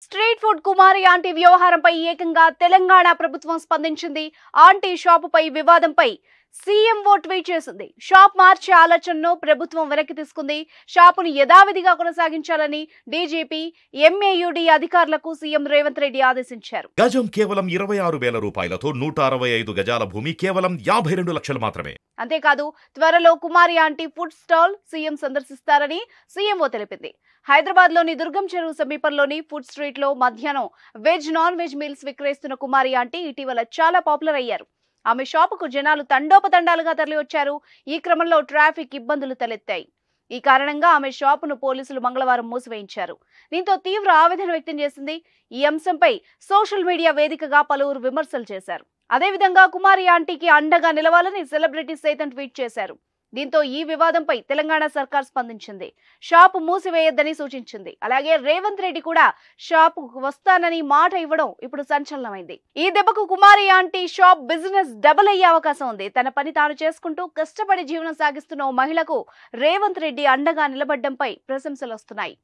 Street food కుమారి aunty వ్యవహారంపై ఏకంగా తెలంగాణ ప్రభుత్వం స్పందించింది. ఆంటీ షాపుపై వివాదంపై సీఎంఓ ట్వీట్ చేసింది. షాప్ మార్చే ఆలోచనను ప్రభుత్వం వెనక్కి తీసుకుంది. షాపును యథావిధిగా కొనసాగించాలని డీజీపీ ఎంఏయుడి అధికారులకు సీఎం రేవంత్ రెడ్డి ఆదేశించారు. గజం కేవలం 26,000 రూపాయలతో 165 గజాల భూమి కేవలం 52 లక్షలు మాత్రమే. అంతేకాదు, త్వరలో Kumari aunty food stall CM సందర్శిస్తారని సీఎంఓ తెలిపింది. హైదరాబాద్ లోని దుర్గం చెరువు సమీపంలోని ఫుడ్ స్ట్రీట్ లో మధ్యాహ్నం వెజ్ నాన్ వెజ్ మీల్స్ విక్రయిస్తున్న కుమారి ఆంటీ ఇటీవల చాలా పాపులర్ అయ్యారు. ఆమె షాపుకు జనాలు తండోపతండాలుగా తరలివచ్చారు. ఈ క్రమంలో ట్రాఫిక్ ఇబ్బందులు తలెత్తాయి. ఈ కారణంగా ఆమె షాపును పోలీసులు మంగళవారం మూసివేయించారు. దీంతో తీవ్ర ఆవేదన వ్యక్తం చేసింది. ఈ అంశంపై సోషల్ మీడియా వేదికగా పలువురు విమర్శలు చేశారు. అదేవిధంగా కుమారి ఆంటీకి అండగా నిలవాలని సెలబ్రిటీస్ సైతం ట్వీట్ చేశారు. దీంతో ఈ వివాదంపై తెలంగాణ సర్కార్ స్పందించింది. షాపు మూసివేయొద్దని సూచించింది. అలాగే రేవంత్ రెడ్డి కూడా షాపుకు వస్తానని మాట ఇవ్వడం ఇప్పుడు సంచలనమైంది. ఈ దెబ్బకు కుమారి ఆంటీ షాప్ బిజినెస్ డబుల్ అయ్యే అవకాశం ఉంది. తన పని తాను చేసుకుంటూ కష్టపడి జీవనం సాగిస్తున్న ఓ మహిళకు రేవంత్ రెడ్డి అండగా నిలబడ్డంపై ప్రశంసలు వస్తున్నాయి.